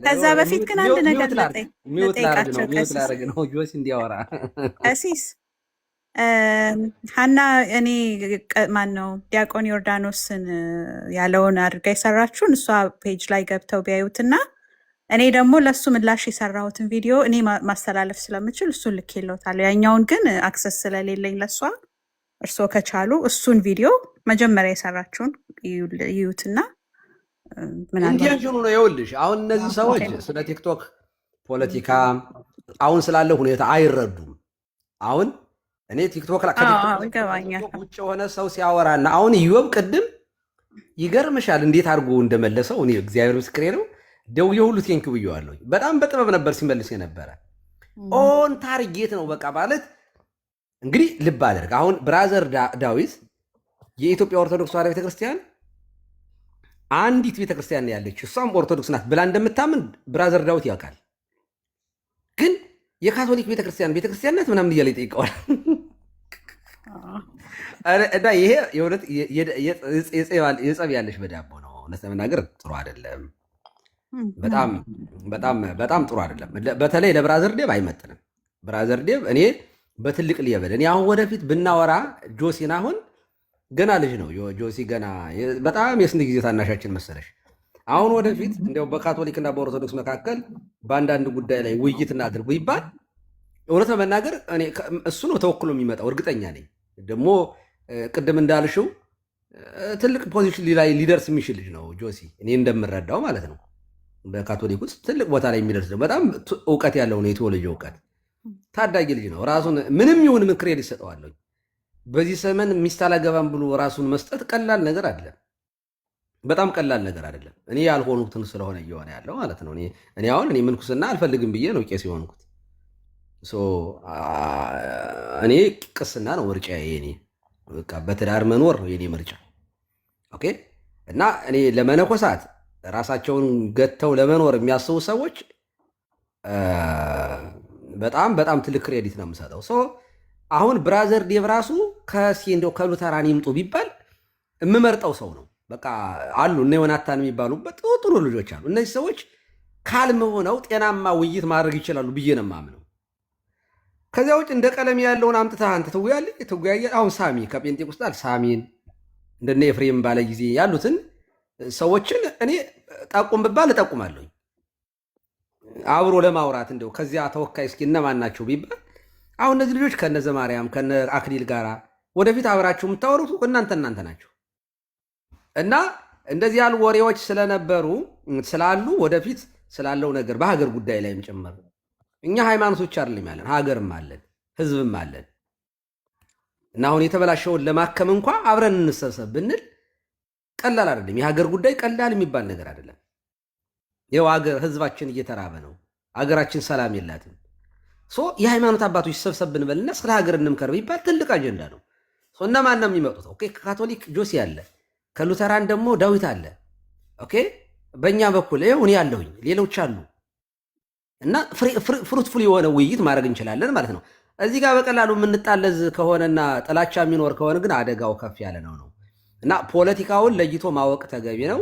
ከዛ በፊት ግን አንድ ነገር ልጠይቃቸው ጆሲ እንዲያወራ። ቀሲስ ሀና እኔ ማን ነው ዲያቆን ዮርዳኖስን ያለውን አድርጋ የሰራችሁን እሷ ፔጅ ላይ ገብተው ቢያዩትና እኔ ደግሞ ለሱ ምላሽ የሰራሁትን ቪዲዮ እኔ ማስተላለፍ ስለምችል እሱን ልኬለታለሁ። ያኛውን ግን አክሰስ ስለሌለኝ ለሷ እርስዎ ከቻሉ እሱን ቪዲዮ መጀመሪያ የሰራችሁን ይዩትና ኢንቴንሽኑ ነው። ይኸውልሽ አሁን እነዚህ ሰዎች ስለ ቲክቶክ ፖለቲካ አሁን ስላለው ሁኔታ አይረዱም። አሁን እኔ ቲክቶክ ላይ ውጭ የሆነ ሰው ሲያወራና አሁን ኢዮብ ቅድም ይገርምሻል እንዴት አድርጎ እንደመለሰው እኔ እግዚአብሔር ምስክሬ ነው። ደውዬ ሁሉ ቴንኪው ብዬዋለሁ። በጣም በጥበብ ነበር ሲመልስ የነበረ። ኦን ታርጌት ነው በቃ ማለት እንግዲህ ልብ አድርግ። አሁን ብራዘር ዳዊት የኢትዮጵያ ኦርቶዶክስ ተዋሕዶ ቤተክርስቲያን አንዲት ቤተክርስቲያን ያለች እሷም ኦርቶዶክስ ናት ብላ እንደምታምን ብራዘር ዳዊት ያውቃል። ግን የካቶሊክ ቤተክርስቲያን ናት ምናምን እያለ ይጠይቀዋል። እና ይሄ የእውነት የጸብ ያለሽ በዳቦ ነው። እውነት ለመናገር ጥሩ አይደለም። በጣም ጥሩ አይደለም። በተለይ ለብራዘር ዴቭ አይመጥንም። ብራዘር ዴቭ እኔ በትልቅ ሊየበል እኔ አሁን ወደፊት ብናወራ ጆሲን አሁን ገና ልጅ ነው ጆሲ ገና በጣም የስንት ጊዜ ታናሻችን መሰለሽ። አሁን ወደፊት እንዲያው በካቶሊክና በኦርቶዶክስ መካከል በአንዳንድ ጉዳይ ላይ ውይይት እናድርጉ ይባል እውነት ለመናገር እሱ ነው ተወክሎ የሚመጣው እርግጠኛ ነኝ። ደግሞ ቅድም እንዳልሽው ትልቅ ፖዚሽን ላይ ሊደርስ የሚችል ልጅ ነው ጆሲ እኔ እንደምረዳው ማለት ነው። በካቶሊክ ውስጥ ትልቅ ቦታ ላይ የሚደርስ ነው። በጣም እውቀት ያለው ነው። የቴዎሎጂ እውቀት ታዳጊ ልጅ ነው። ራሱን ምንም ይሁን ምን ክሬድ ይሰጠዋለሁ። በዚህ ዘመን ሚስት አላገባም ብሎ ራሱን መስጠት ቀላል ነገር አይደለም። በጣም ቀላል ነገር አይደለም። እኔ ያልሆኑትን ስለሆነ እየሆነ ያለው ማለት ነው። እኔ አሁን ምንኩስና አልፈልግም ብዬ ነው ቄስ የሆንኩት። እኔ ቅስና ነው ምርጫ የኔ። በቃ በትዳር መኖር ነው የኔ ምርጫ። ኦኬ። እና እኔ ለመነኮሳት ራሳቸውን ገተው ለመኖር የሚያስቡ ሰዎች በጣም ትልቅ ክሬዲት ነው የምሰጠው። አሁን ብራዘር ዴቭ ራሱ እንደው ከሉተራን ይምጡ ቢባል የምመርጠው ሰው ነው። በቃ አሉ እነ ዮናታን የሚባሉበት ጥሩ ልጆች አሉ። እነዚህ ሰዎች ካልም ሆነው ጤናማ ውይይት ማድረግ ይችላሉ ብዬ ነው የማምነው። ከዚያ ውጭ እንደ ቀለም ያለውን አምጥተህ አንተ ትወያየ። አሁን ሳሚ ከጴንጤቆስጣል ሳሚን እንደነ ኤፍሬም ባለ ጊዜ ያሉትን ሰዎችን እኔ ጠቁም ብባል እጠቁማለሁ። አብሮ ለማውራት እንደው ከዚያ ተወካይ እስኪ እነማን ናቸው ቢባል አሁን እነዚህ ልጆች ከነ ዘማርያም ከነ አክሊል ጋር ወደፊት አብራችሁ የምታወሩት እናንተ ናቸው። እና እንደዚህ ያሉ ወሬዎች ስላሉ ወደፊት ስላለው ነገር በሀገር ጉዳይ ላይም ጭምር እኛ ሃይማኖቶች አይደለም ያለን ሀገርም አለን ህዝብም አለን። እና አሁን የተበላሸውን ለማከም እንኳ አብረን እንሰብሰብ ብንል ቀላል አይደለም። የሀገር ጉዳይ ቀላል የሚባል ነገር አይደለም። ይኸው ሀገር ህዝባችን እየተራበ ነው። ሀገራችን ሰላም የላትም። የሃይማኖት አባቶች ሰብሰብ ብንበልና ስለ ሀገር እንምከር ቢባል ትልቅ አጀንዳ ነው። እነማን ነው የሚመጡት? ኦኬ ከካቶሊክ ጆሲ አለ፣ ከሉተራን ደግሞ ዳዊት አለ። ኦኬ በእኛ በኩል እኔ ያለሁኝ ሌሎች አሉ። እና ፍሩትፉል የሆነ ውይይት ማድረግ እንችላለን ማለት ነው። እዚህ ጋር በቀላሉ የምንጣለዝ ከሆነና ጥላቻ የሚኖር ከሆነ ግን አደጋው ከፍ ያለ ነው እና ፖለቲካውን ለይቶ ማወቅ ተገቢ ነው።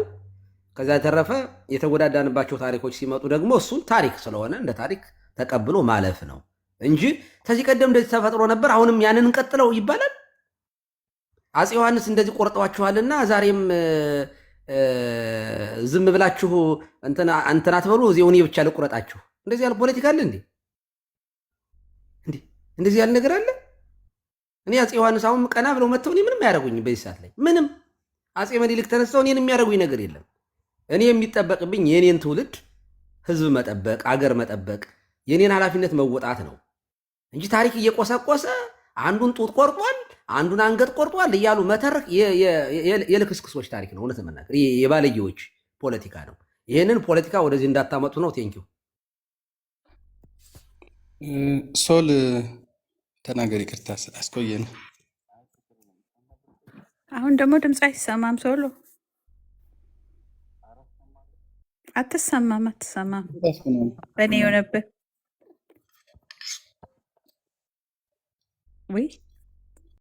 ከዛ የተረፈ የተጎዳዳንባቸው ታሪኮች ሲመጡ ደግሞ እሱን ታሪክ ስለሆነ እንደ ታሪክ ተቀብሎ ማለፍ ነው እንጂ ከዚህ ቀደም እንደዚህ ተፈጥሮ ነበር አሁንም ያንን እንቀጥለው ይባላል። አፄ ዮሐንስ እንደዚህ ቆርጠዋችኋልና ዛሬም ዝም ብላችሁ እንትና አትበሉ እዚሁ እኔ ብቻ ልቁረጣችሁ። እንደዚህ ያለ ፖለቲካ አለ እንዴ? እንደዚህ ያለ ነገር አለ? እኔ አፄ ዮሐንስ አሁን ቀና ብለው መጥተው እኔ ምንም አያደርጉኝ። በዚህ ሰዓት ላይ ምንም አፄ ምኒልክ ተነስተው እኔን የሚያደርጉኝ ነገር የለም። እኔ የሚጠበቅብኝ የኔን ትውልድ ህዝብ መጠበቅ፣ አገር መጠበቅ፣ የኔን ኃላፊነት መወጣት ነው እንጂ ታሪክ እየቆሰቆሰ አንዱን ጡት ቆርጧል፣ አንዱን አንገት ቆርጧል እያሉ መተረክ የልክስክሶች ታሪክ ነው። እውነት መናገር የባለጌዎች ፖለቲካ ነው። ይህንን ፖለቲካ ወደዚህ እንዳታመጡ ነው። ቴንኪው ሶል ተናገር። ይቅርታ አስቆየን። አሁን ደግሞ ድምፅ አይሰማም። ሶሎ አትሰማም በእኔ የሆነብህ ወይ